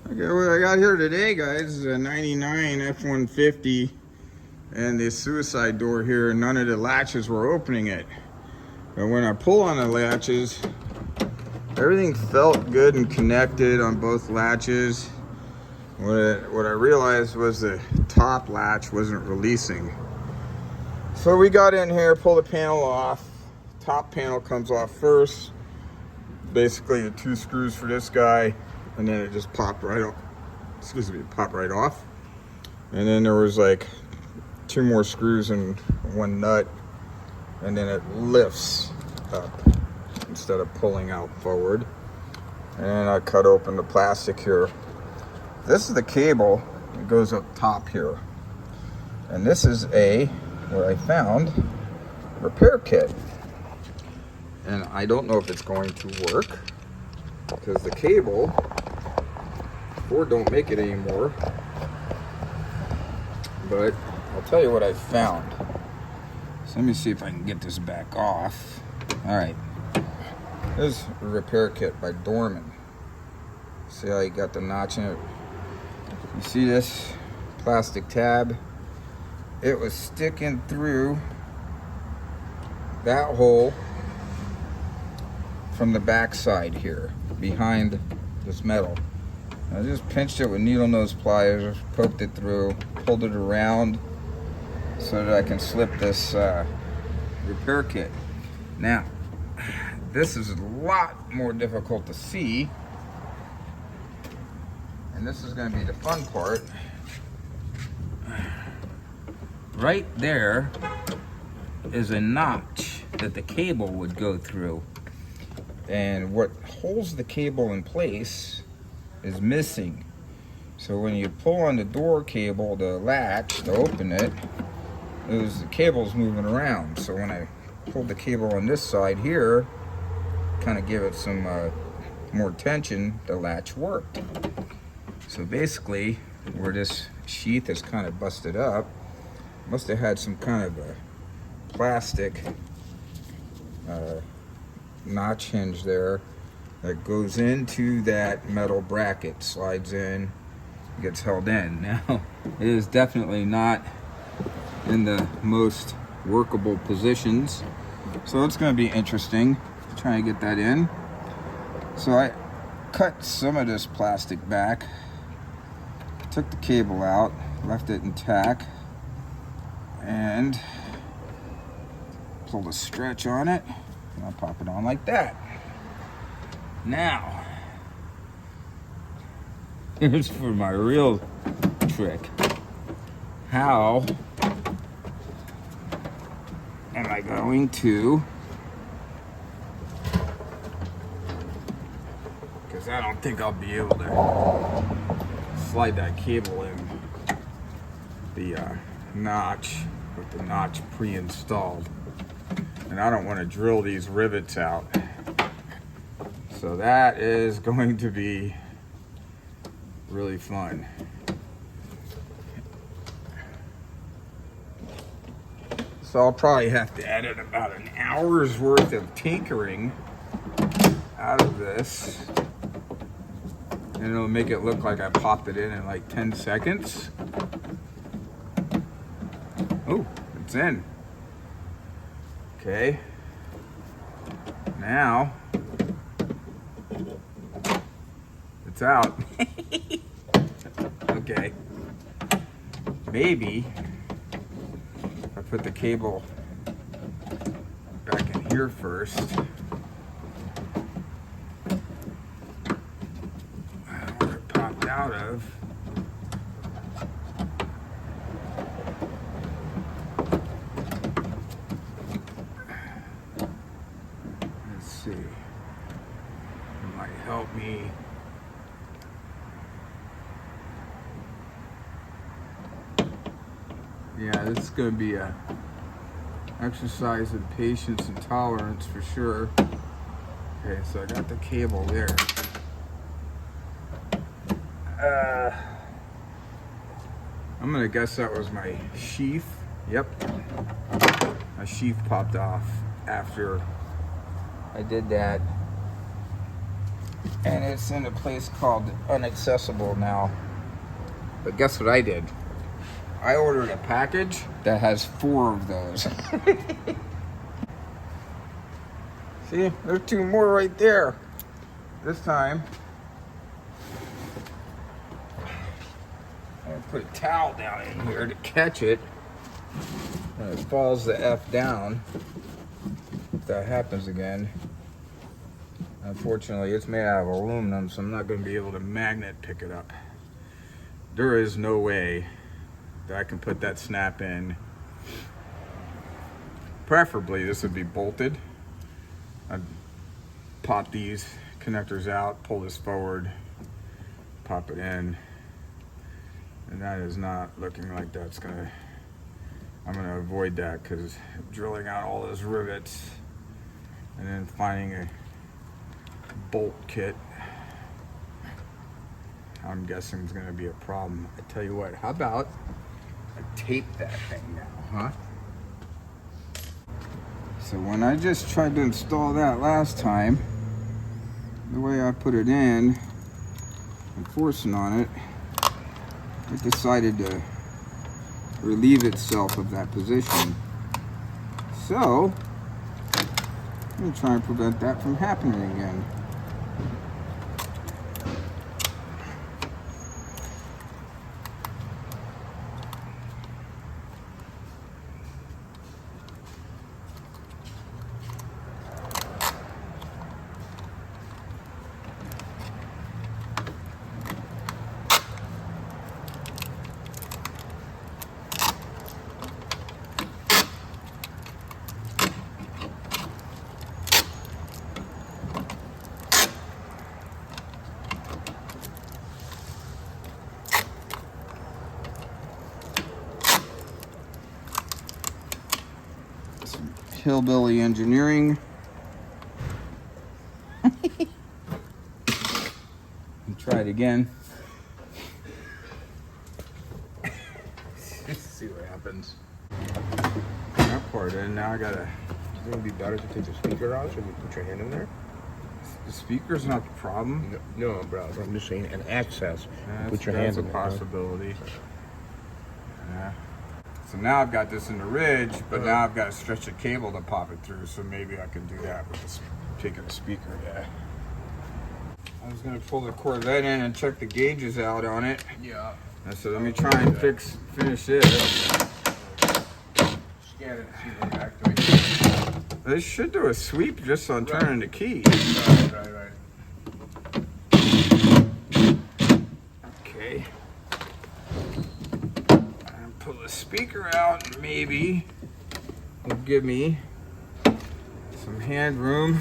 Okay, what I got here today, guys, is a 99 F150 and the suicide door here. None of the latches were opening it. But when I pull on the latches, everything felt good and connected on both latches. What I realized was the top latch wasn't releasing. So we got in here, pull the panel off. Top panel comes off first. Basically the 2 screws for this guy, and then it just popped right off. Excuse me, popped right off. And then there was like 2 more screws and 1 nut, and then it lifts up instead of pulling out forward. And I cut open the plastic here. This is the cable that goes up top here. And this is what I found, repair kit. And I don't know if it's going to work because the cable, Ford don't make it anymore. But I'll tell you what I found. So let me see if I can get this back off. All right, this is a repair kit by Dorman. See how you got the notch in it? You see this plastic tab? It was sticking through that hole from the back side here, behind this metal. I just pinched it with needle nose pliers, poked it through, pulled it around so that I can slip this repair kit. Now, this is a lot more difficult to see, and this is going to be the fun part. Right there is a notch that the cable would go through. And what holds the cable in place is missing. So when you pull on the door cable, the latch to open it, the cable's moving around. So when I pulled the cable on this side here, kind of give it some more tension, the latch worked. So basically, where this sheath is kind of busted up, must have had some kind of a plastic notch hinge there that goes into that metal bracket, slides in, gets held in. Now, it is definitely not in the most workable positions, so it's going to be interesting trying to get that in. So I cut some of this plastic back, took the cable out, left it intact, and pulled a stretch on it. I'll pop it on like that. Now, here's for my real trick. How am I going to, because I don't think I'll be able to slide that cable in the notch with the notch pre-installed. And I don't want to drill these rivets out. So that is going to be really fun. So I'll probably have to edit about an hour's worth of tinkering out of this. And it'll make it look like I popped it in like 10 seconds. Oh, it's in. Okay, now it's out. Okay, maybe if I put the cable back in here first. Where it popped out of. See, it might help me. Yeah, this is going to be a exercise in patience and tolerance for sure. Okay, so I got the cable there. I'm going to guess that was my sheath. Yep, my sheath popped off after I did that. And it's in a place called Inaccessible now. But guess what I did? I ordered a package that has 4 of those. See, there's 2 more right there. This time, I'm gonna put a towel down in here to catch it. And it falls the F down. If that happens again. Unfortunately, it's made out of aluminum, so I'm not gonna be able to magnet pick it up. There is no way that I can put that snap in. Preferably, this would be bolted. I'd pop these connectors out, pull this forward, pop it in, and that is not looking like that's gonna, I'm gonna avoid that because drilling out all those rivets and then finding a bolt kit, I'm guessing is gonna be a problem. I tell you what, how about I tape that thing now, huh? So when I just tried to install that last time, the way I put it in and forcing on it, it decided to relieve itself of that position. So I'm gonna try and prevent that from happening again. Hillbilly engineering. Try it again. See what happens. That part in. Now I gotta. Is it gonna be better to take the speaker out, so you put your hand in there? The speaker's not the problem. No, bro. I'm just saying an access. Put your That's hand a in possibility. Yeah. So now I've got this in the ridge, but now I've got to stretch a cable to pop it through. So maybe I can do that with this, taking the speaker. Yeah. I was gonna pull the Corvette in and check the gauges out on it. Yeah. And so let me try and finish this. Scan it and see if it activates. This should do a sweep just on turning the key. Right. Okay. And pull the speaker out, and maybe it'll give me some hand room.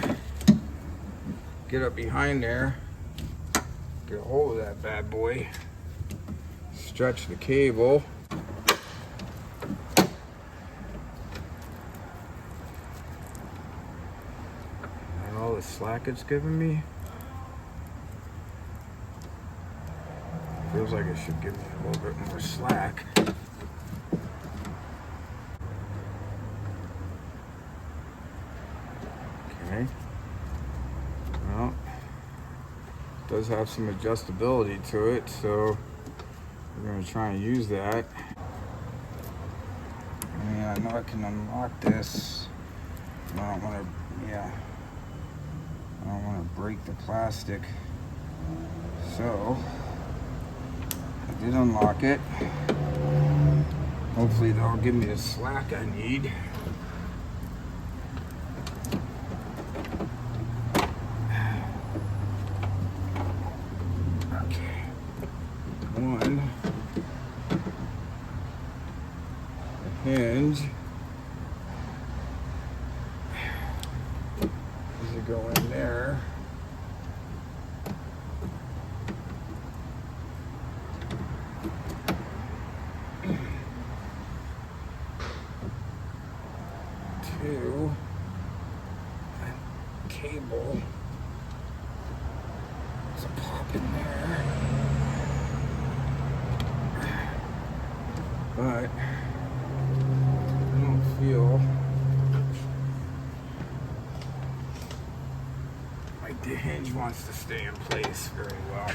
Get up behind there. Get a hold of that bad boy. Stretch the cable. And all the slack it's giving me. Feels like it should give me a little bit more slack. Okay. Well, it does have some adjustability to it, so we're going to try and use that. I mean, I know I can unlock this. I don't want to, I don't want to break the plastic. So, I did unlock it. Hopefully that'll give me the slack I need. Okay. One. The hinge. Does it go in there? Two. And cable. There's a pop in there. But I don't feel like the hinge wants to stay in place very well.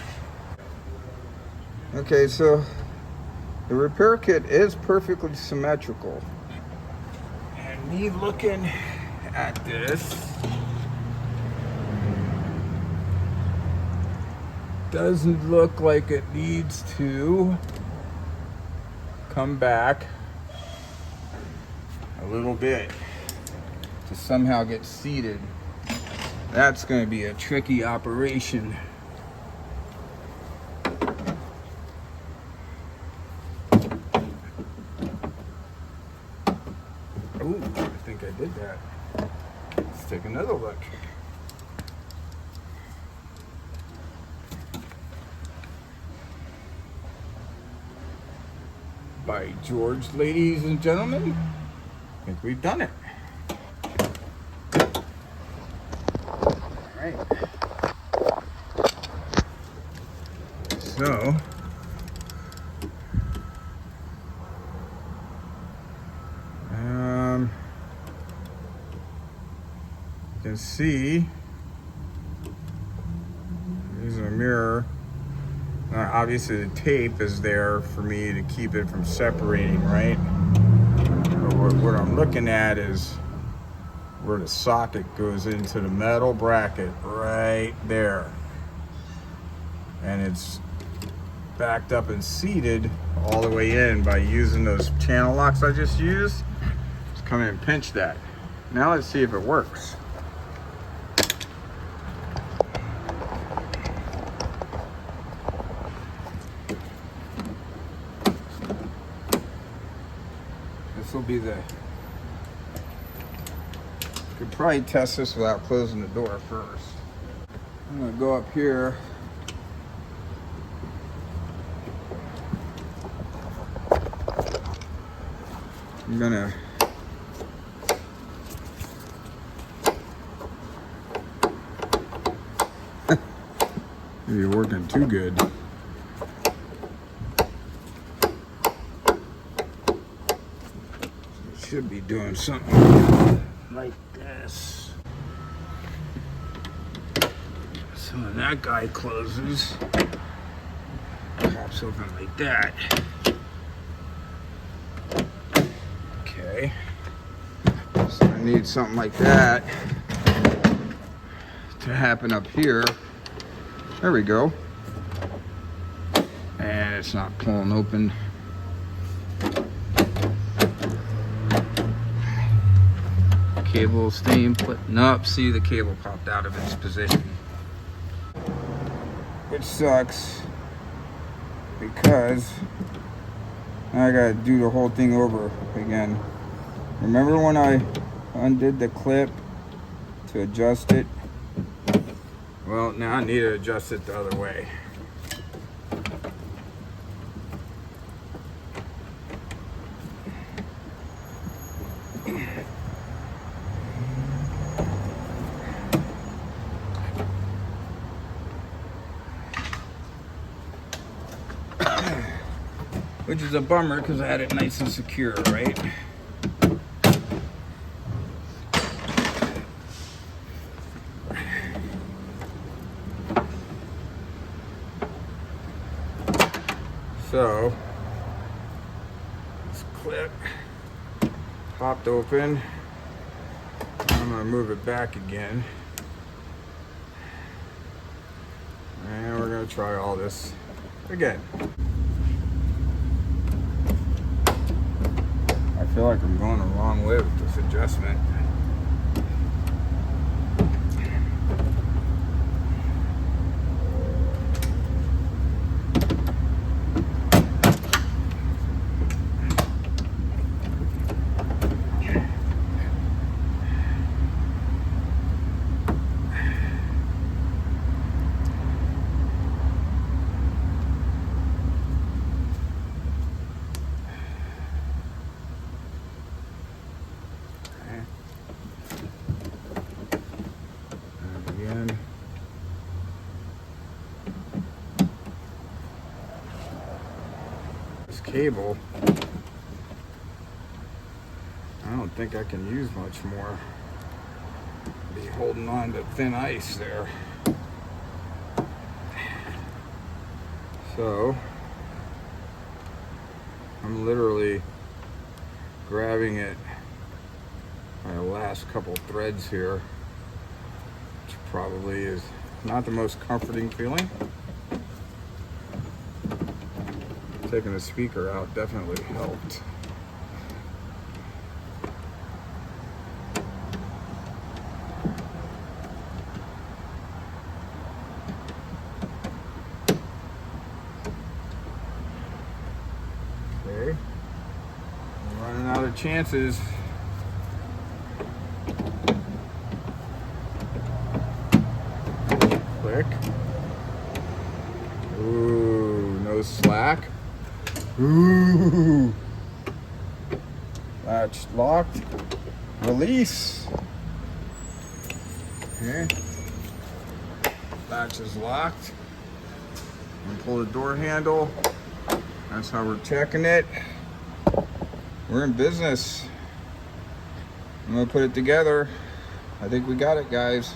Okay, so the repair kit is perfectly symmetrical. And me looking at this, doesn't look like it needs to come back a little bit to somehow get seated. That's going to be a tricky operation. Ooh, I think I did that. Let's take another look. By George, ladies and gentlemen, I think we've done it. Alright. So, you can see there's a mirror. Obviously the tape is there for me to keep it from separating, right? But what I'm looking at is where the socket goes into the metal bracket right there. And it's backed up and seated all the way in by using those channel locks I just used. Just come in and pinch that. Now let's see if it works. This will be the, could probably test this without closing the door first. I'm gonna go up here. I'm gonna maybe you're working too good. Should be doing something like this. So when that guy closes, pops open like that. Okay. So I need something like that to happen up here. There we go. And it's not pulling open. Cable staying put. Nope, see, the cable popped out of its position. Which sucks because I gotta do the whole thing over again. Remember when I undid the clip to adjust it? Well, now I need to adjust it the other way. Which is a bummer because I had it nice and secure, right? So, this clip popped open. I'm gonna move it back again. And we're gonna try all this again. I feel like I'm going the wrong way with this adjustment. Cable, I don't think I can use much more. Be holding on to thin ice there. So I'm literally grabbing it by the last couple threads here, which probably is not the most comforting feeling. Taking the speaker out definitely helped. Okay, I'm running out of chances. Click. Ooh, no slack. Ooh. Latch locked. Release. Okay. Latch is locked. And pull the door handle. That's how we're checking it. We're in business. I'm gonna put it together. I think we got it, guys.